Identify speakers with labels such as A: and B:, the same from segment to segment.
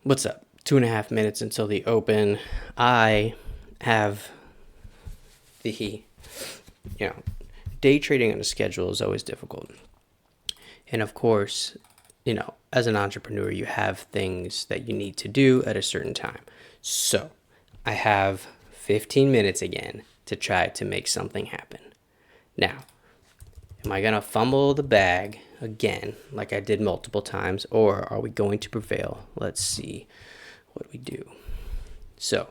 A: What's up? 2.5 minutes until the open. I have the, you know, day trading on a schedule is always difficult. And of course, as an entrepreneur, you have things that you need to do at a certain time. So I have 15 minutes again to try to make something happen. Now, am I going to fumble the bag again like I did multiple times, or are we going to prevail? Let's see what we do. So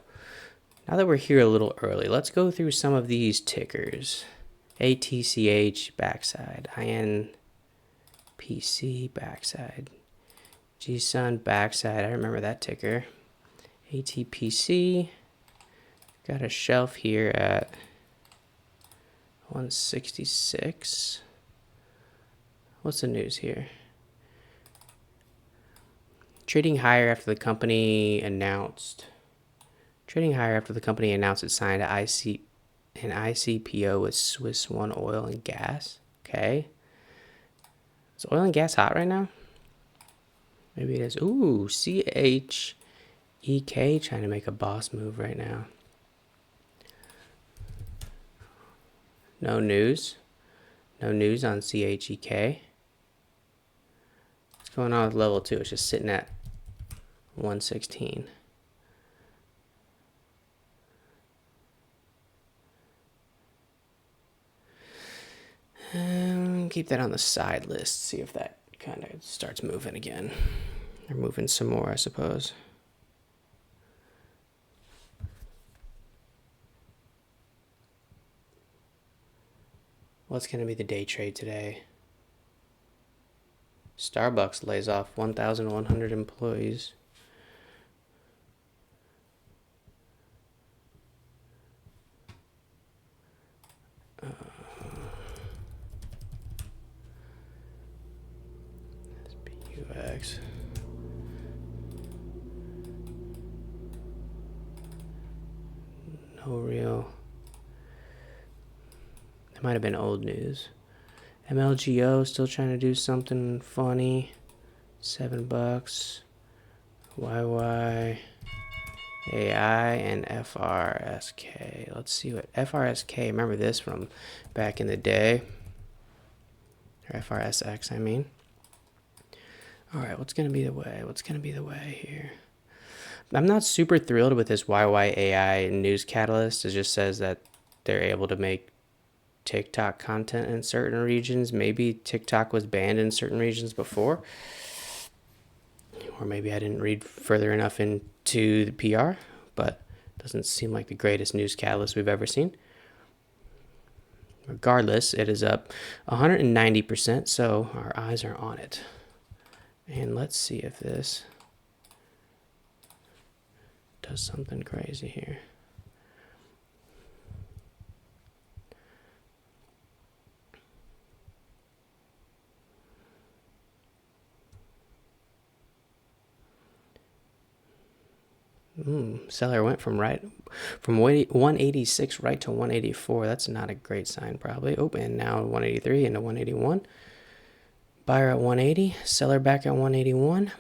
A: now that we're here a little early, let's go through some of these tickers. ATCH backside, INPC backside, GSUN backside. I remember that ticker. ATPC got a shelf here at 166. What's the news here? Trading higher after the company announced it signed an ICPO with Swiss One Oil and Gas. Okay. Is oil and gas hot right now? Maybe it is. Ooh, CHEK trying to make a boss move right now. No news. No news on CHEK. What's going on with level 2? It's just sitting at 116. Keep that on the side list. See if that kind of starts moving again. Or moving some more, I suppose. What's going to be the day trade today? Starbucks lays off 1,100 employees. SPUX. No real. That might have been old news. MLGO still trying to do something funny. $7. YY. AI and FRSK. Let's see what FRSK. Remember this from back in the day. Or FRSX, I mean. All right, what's going to be the way? What's going to be the way here? I'm not super thrilled with this YYAI news catalyst. It just says that they're able to make TikTok content in certain regions. Maybe TikTok was banned in certain regions before. Or maybe I didn't read further enough into the PR, but it doesn't seem like the greatest news catalyst we've ever seen. Regardless, it is up 190%, so our eyes are on it. And let's see if this does something crazy here. Seller went from 186 right to 184. That's not a great sign, probably. Open now 183 into 181. Buyer at 180, seller back at 181.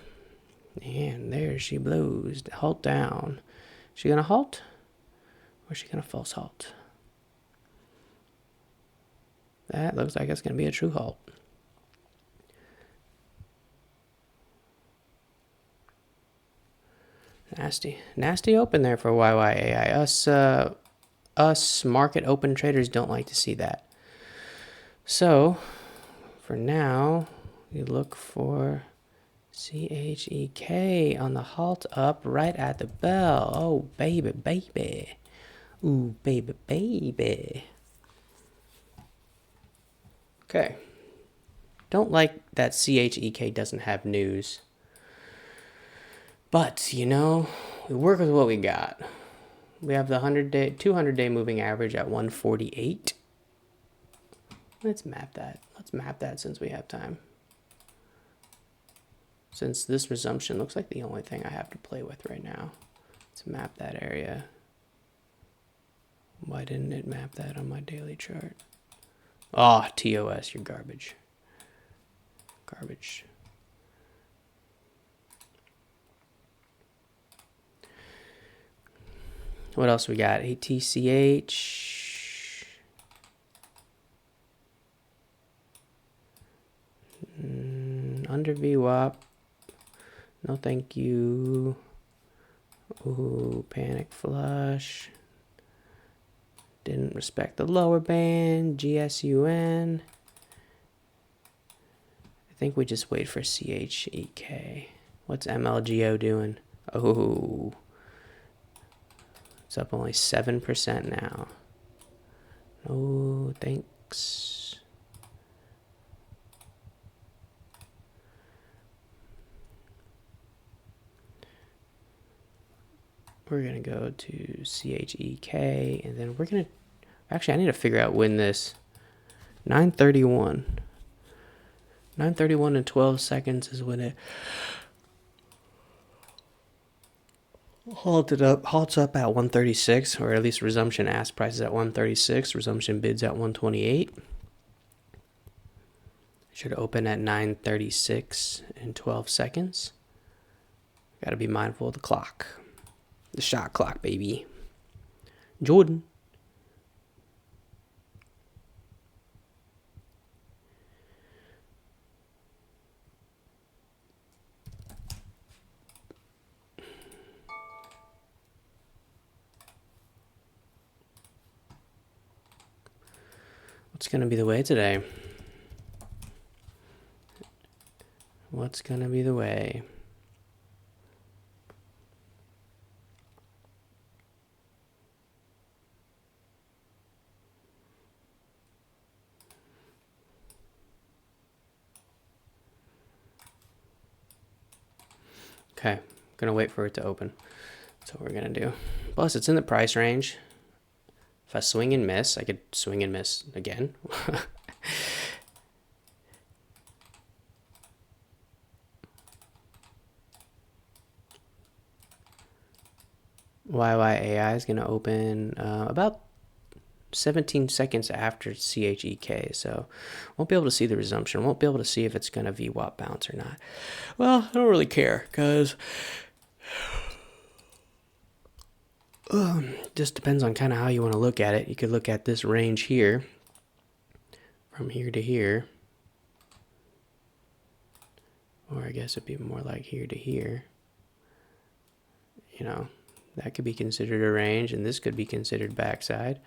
A: And there she blows. Halt down. Is she gonna halt? Or is she gonna false halt? That looks like it's gonna be a true halt. Nasty open there for YYAI. Us market open traders don't like to see that. So for now, we look for CHEK on the halt up right at the bell. Oh, baby, baby. Ooh, baby, baby. Okay. Don't like that CHEK doesn't have news. But, we work with what we got. We have the 200-day moving average at 148. Let's map that. Since we have time. Since this resumption looks like the only thing I have to play with right now. Let's map that area. Why didn't it map that on my daily chart? Oh, TOS, you're garbage. Garbage. What else we got? ATCH. Under VWAP. No thank you. Ooh, panic flush. Didn't respect the lower band. GSUN. I think we just wait for CHEK. What's MLGO doing? Oh. It's up only 7% now. No thanks. We're going to go to CHEK, and then we're going to... Actually, I need to figure out when this... 9:31. 9:31 and 12 seconds is when it halts up at 136, or at least resumption ask price is at 136, resumption bids at 128. Should open at 9:36 and 12 seconds. Got to be mindful of the clock. The shot clock, baby. Jordan. What's going to be the way today? What's going to be the way? Okay, gonna wait for it to open. That's what we're gonna do. Plus, it's in the price range. If I swing and miss, I could swing and miss again. YYAI is gonna open about 17 seconds after CHEK, so won't be able to see the resumption. Won't be able to see if it's gonna VWAP bounce or not. Well, I don't really care, because just depends on kind of how you want to look at it. You could look at this range here, from here to here, or I guess it'd be more like here to here. You know, that could be considered a range, and this could be considered backside.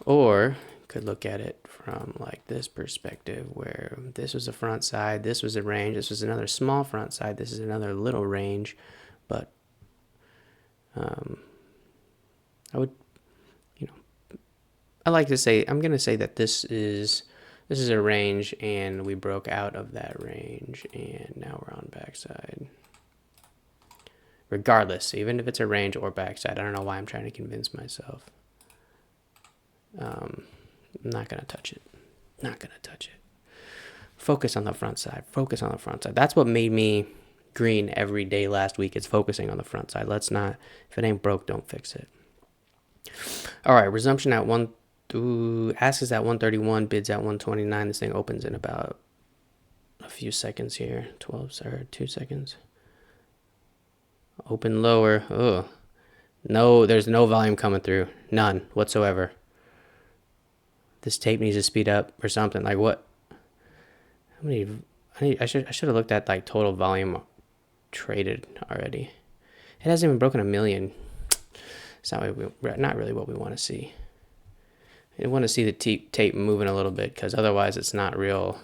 A: Or could look at it from like this perspective, where this was a front side, this was a range, this was another small front side, this is another little range. But I would, you know, I like to say, I'm gonna say that this is a range, and we broke out of that range, and now we're on backside. Regardless, even if it's a range or backside, I don't know why I'm trying to convince myself. I'm not gonna touch it. Not gonna touch it. Focus on the front side. Focus on the front side. That's what made me green every day last week. Is focusing on the front side. Let's not. If it ain't broke, don't fix it. All right. Resumption at ask is at 131. Bids at 129. This thing opens in about a few seconds here. 2 seconds. Open lower. Oh, no. There's no volume coming through. None whatsoever. This tape needs to speed up or something. Like what? How many? I should have looked at like total volume traded already. It hasn't even broken 1 million. It's not really what we want to see. We want to see the tape moving a little bit, because otherwise it's not real.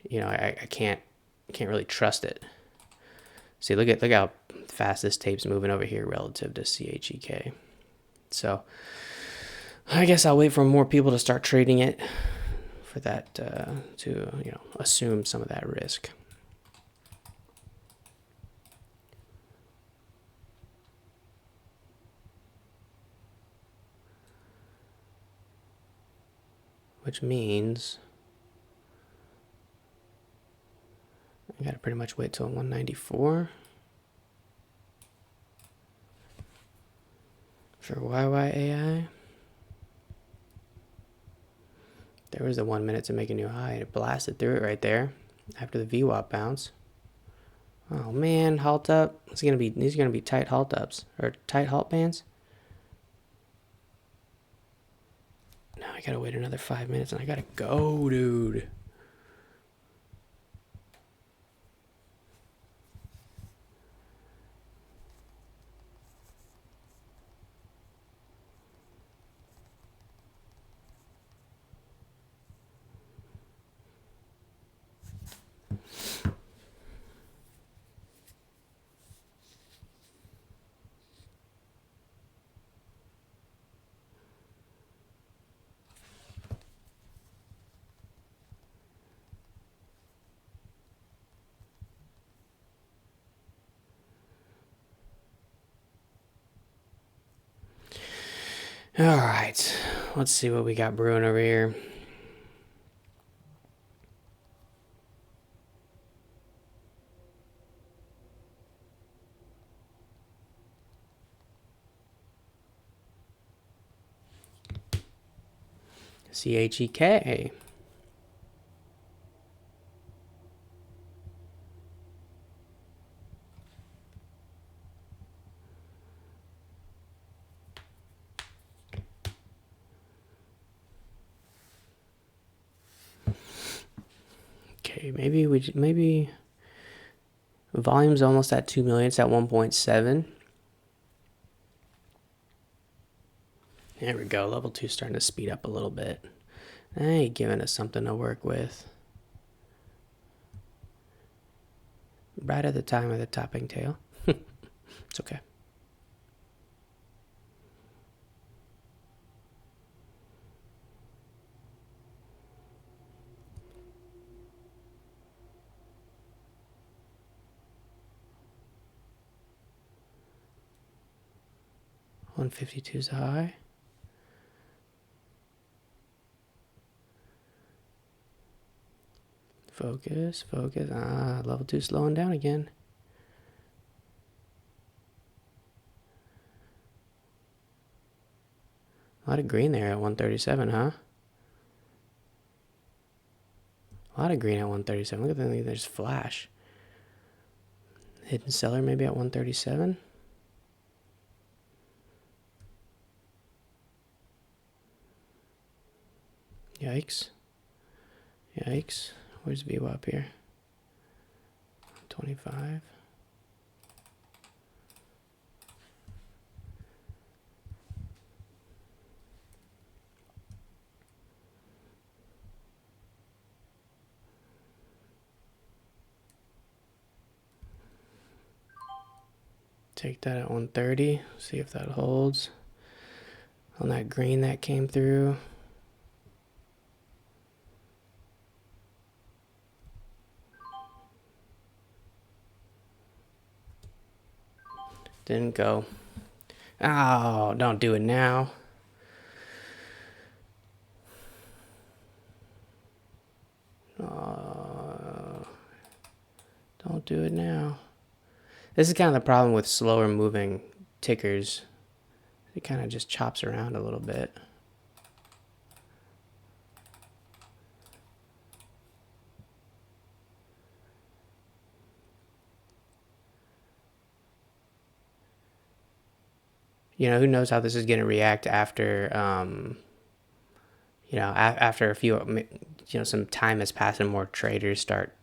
A: You know, I can't really trust it. See, look how fast this tape's moving over here relative to CHEK. So I guess I'll wait for more people to start trading it, for that to assume some of that risk. Which means I gotta pretty much wait till 194 for YYAI. There was the 1 minute to make a new high. It blasted through it right there after the VWAP bounce. Oh man, halt up. These are gonna be tight halt ups, or tight halt bands. Now I gotta wait another 5 minutes and I gotta go, dude. All right, let's see what we got brewing over here. CHEK. Okay, maybe volume's almost at 2 million. It's at 1.7. There we go. Level 2 starting to speed up a little bit. Hey, giving us something to work with. Right at the time of the topping tail. It's okay. $152 is high. Focus. Level 2 slowing down again. A lot of green there at 137, huh? A lot of green at 137. Look at that, there's flash. Hidden seller maybe at 137. Yikes. Where's VWAP here? 25. Take that at 130. See if that holds. On that green that came through. Didn't go. Oh, don't do it now. Oh, don't do it now. This is kind of the problem with slower moving tickers. It kind of just chops around a little bit. You know, who knows how this is going to react after, after a few, some time has passed and more traders start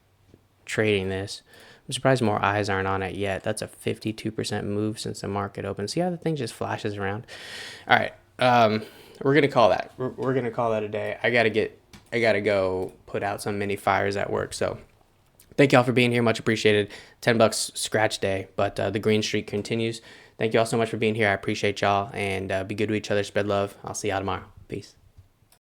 A: trading this. I'm surprised more eyes aren't on it yet. That's a 52% move since the market opened. See how the thing just flashes around? All right, we're gonna call that. We're gonna call that a day. I gotta go put out some mini fires at work. So thank y'all for being here. Much appreciated. $10 scratch day, but the green streak continues. Thank you all so much for being here. I appreciate y'all, and be good to each other. Spread love. I'll see y'all tomorrow. Peace.